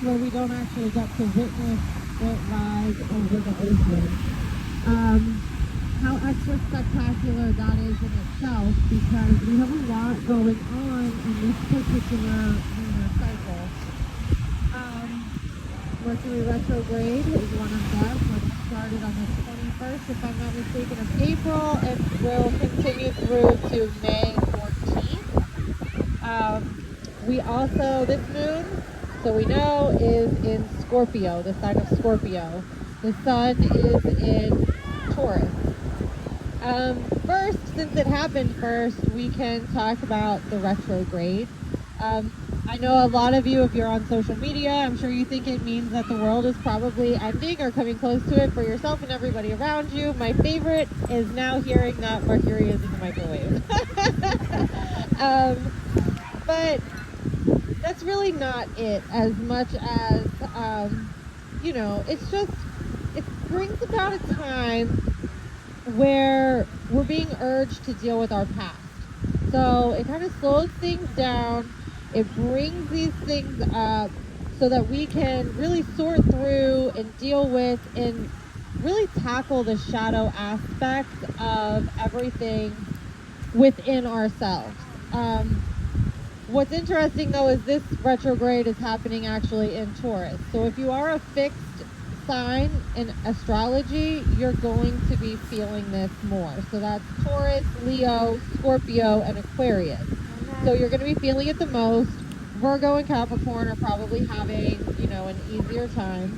where we don't actually get to witness it rise over the ocean. How extra spectacular that is in itself, because we have a lot going on in this particular lunar cycle. Mercury retrograde is one of them, which started on the 21st, if I'm not mistaken, of April, and will continue through to May 14th. We also, this moon, so we know, is in Scorpio, the sign of Scorpio. The sun is in Taurus. First, since it happened first, we can talk about the retrograde. I know a lot of you, if you're on social media, I'm sure you think it means that the world is probably ending or coming close to it for yourself and everybody around you. My favorite is now hearing that Mercury is in the microwave. But that's really not it, as much as, it brings about a time where we're being urged to deal with our past. So it kind of slows things down. It brings these things up so that we can really sort through and deal with and really tackle the shadow aspects of everything within ourselves. What's interesting though is this retrograde is happening actually in Taurus. So if you are a fixed sign in astrology, you're going to be feeling this more. So that's Taurus, Leo, Scorpio, and Aquarius. So you're going to be feeling it the most. Virgo and Capricorn are probably having, an easier time.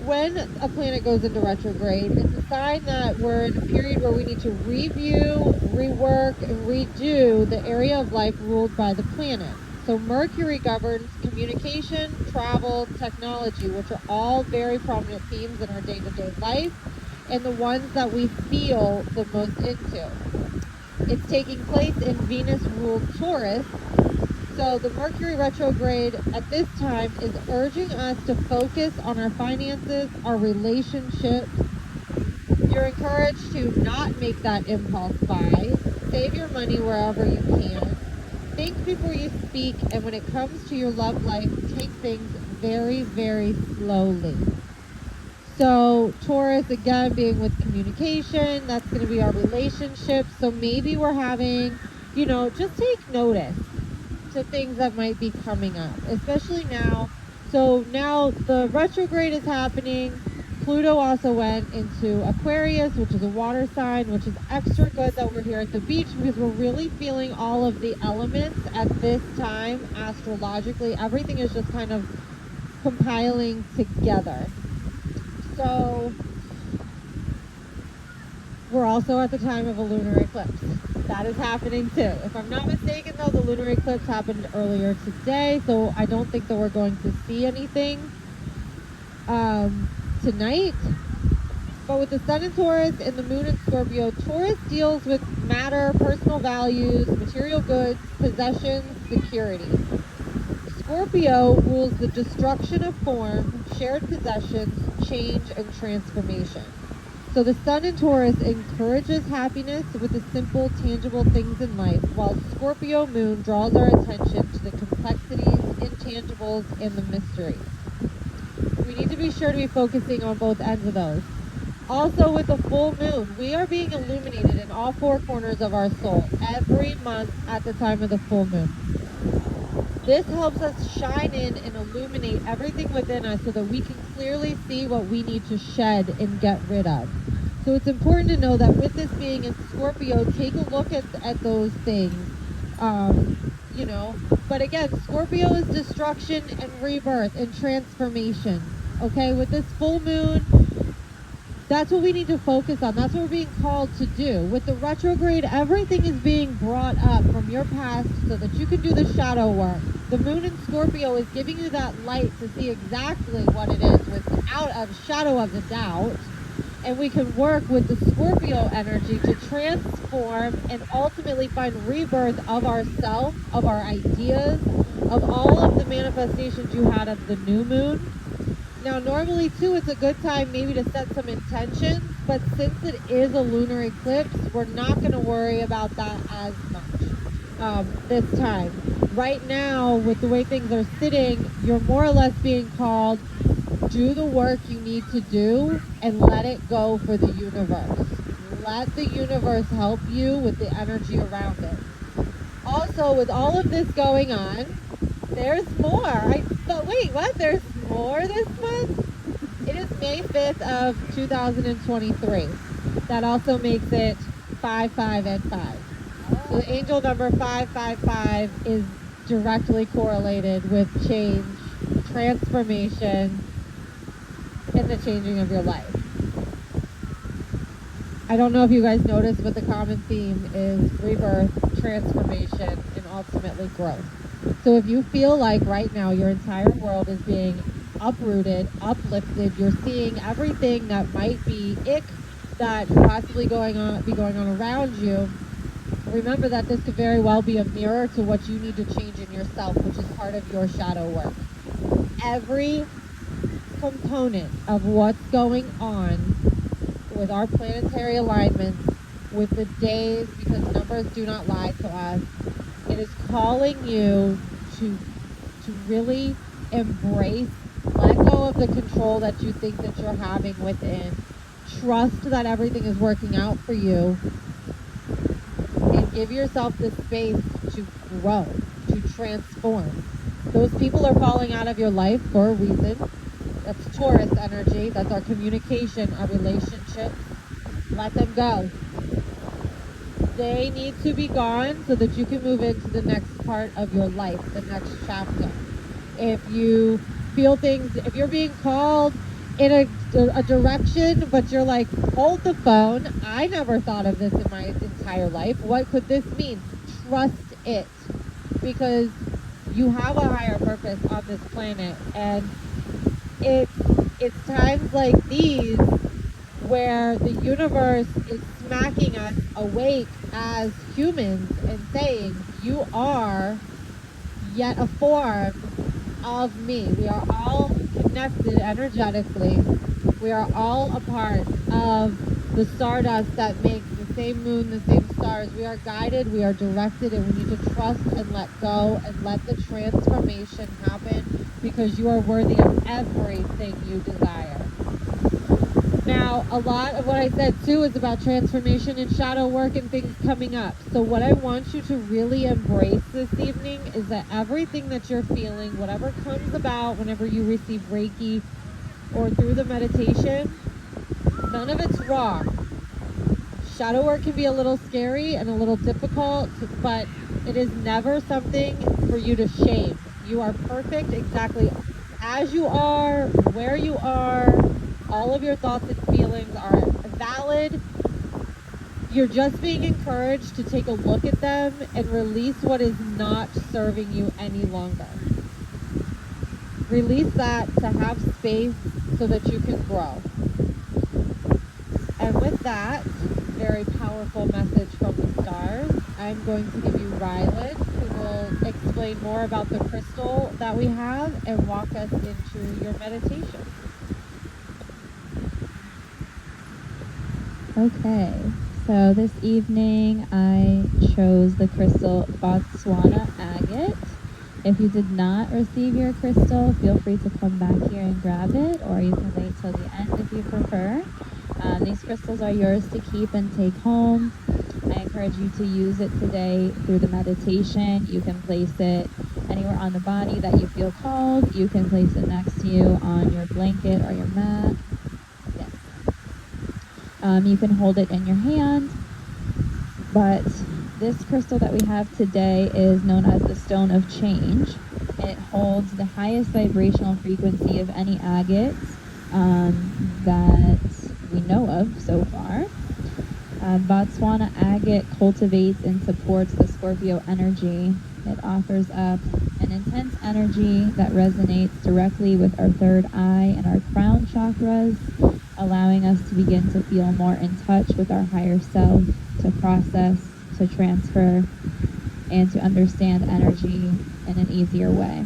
When a planet goes into retrograde, it's a sign that we're in a period where we need to review, rework, and redo the area of life ruled by the planet. So Mercury governs communication, travel, technology, which are all very prominent themes in our day-to-day life, and the ones that we feel the most into. It's taking place in Venus-ruled Taurus. So the Mercury retrograde at this time is urging us to focus on our finances, our relationships. You're encouraged to not make that impulse buy. Save your money wherever you can. Think before you speak, and when it comes to your love life, take things very, very slowly. So Taurus, again, being with communication, that's going to be our relationship. So maybe we're having, just take notice to things that might be coming up, especially now. So now the retrograde is happening. Pluto also went into Aquarius, which is a water sign, which is extra good that we're here at the beach because we're really feeling all of the elements at this time astrologically. Everything is just kind of compiling together. So we're also at the time of a lunar eclipse. That is happening too. If I'm not mistaken though, the lunar eclipse happened earlier today, so I don't think that we're going to see anything tonight. But with the sun in Taurus and the moon in Scorpio, Taurus deals with matter, personal values, material goods, possessions, security. Scorpio rules the destruction of form, shared possessions, change, and transformation. So the sun in Taurus encourages happiness with the simple, tangible things in life, while Scorpio moon draws our attention to the complexities, intangibles, and the mysteries. We need to be sure to be focusing on both ends of those. Also with the full moon, we are being illuminated in all four corners of our soul every month at the time of the full moon. This helps us shine in and illuminate everything within us so that we can clearly see what we need to shed and get rid of. So it's important to know that with this being in Scorpio, take a look at those things. But again, Scorpio is destruction and rebirth and transformation. Okay, with this full moon, that's what we need to focus on. That's what we're being called to do. With the retrograde, everything is being brought up from your past so that you can do the shadow work. The moon in Scorpio is giving you that light to see exactly what it is without a shadow of a doubt. And we can work with the Scorpio energy to transform and ultimately find rebirth of ourself, of our ideas, of all of the manifestations you had of the new moon. Now, normally, too, it's a good time maybe to set some intentions, but since it is a lunar eclipse, we're not going to worry about that as much this time. right now, with the way things are sitting, you're more or less being called, do the work you need to do and let it go for the universe. Let the universe help you with the energy around it. Also, with all of this going on, there's more. But wait, what? There's more this month? It is May 5th of 2023. That also makes it 5, 5, and 5. So the angel number 555 is directly correlated with change, transformation, and the changing of your life. I don't know if you guys noticed, but the common theme is rebirth, transformation, and ultimately growth. So if you feel like right now your entire world is being uprooted, uplifted, you're seeing everything that might be ick that could possibly be going on around you, remember that this could very well be a mirror to what you need to change in yourself, which is part of your shadow work. Every component of what's going on with our planetary alignments, with the days, because numbers do not lie to us, it is calling you to really embrace, let go of the control that you think that you're having within. Trust that everything is working out for you, and give yourself the space to grow, to transform. Those people are falling out of your life for a reason. That's Taurus energy. That's our communication, our relationships. Let them go. They need to be gone so that you can move into the next part of your life, the next chapter. If you feel things, if you're being called in a direction, but you're like, hold the phone, I never thought of this in my entire life. What could this mean? Trust it, because you have a higher purpose on this planet, and it's times like these where the universe is smacking us awake as humans and saying, you are yet a form of me. We are all connected energetically. We are all a part of the stardust that makes the same moon, the same stars. We are guided, we are directed, and we need to trust and let go and let the transformation happen, because you are worthy of everything you desire. Now, a lot of what I said too is about transformation and shadow work and things coming up. So what I want you to really embrace this evening is that everything that you're feeling, whatever comes about whenever you receive Reiki or through the meditation, none of it's wrong. Shadow work can be a little scary and a little difficult, but it is never something for you to shame. You are perfect exactly as you are, where you are. All of your thoughts and feelings are valid. You're just being encouraged to take a look at them and release what is not serving you any longer. Release that to have space so that you can grow. And with that very powerful message from the stars, I'm going to give you Rylan, who will explain more about the crystal that we have and walk us into your meditation. Okay, so this evening I chose the crystal Botswana agate. If you did not receive your crystal, feel free to come back here and grab it, or you can wait till the end if you prefer. These crystals are yours to keep and take home. I encourage you to use it today through the meditation. You can place it anywhere on the body that you feel called. You can place it next to you on your blanket or your mat. Yes. You can hold it in your hand, but this crystal that we have today is known as the Stone of Change. It holds the highest vibrational frequency of any agate that we know of so far. Botswana agate cultivates and supports the Scorpio energy. It offers up an intense energy that resonates directly with our third eye and our crown chakras, allowing us to begin to feel more in touch with our higher self, to process, to transfer, and to understand energy in an easier way.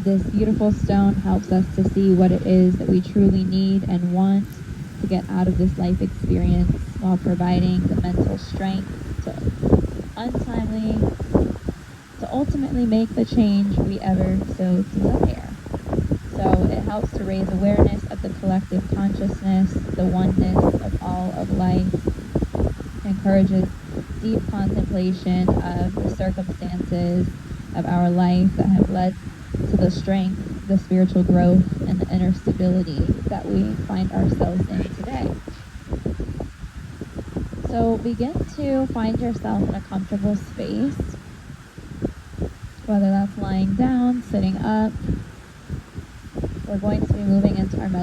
This beautiful stone helps us to see what it is that we truly need and want to get out of this life experience, while providing the mental strength to ultimately make the change we ever so desire. So it helps to raise awareness of the collective consciousness, the oneness of all of life, encourages deep contemplation of the circumstances of our life that have led to the strength, the spiritual growth, and the inner stability that we find ourselves in today. So begin to find yourself in a comfortable space, whether that's lying down, sitting up. We're going to be moving into our meditation.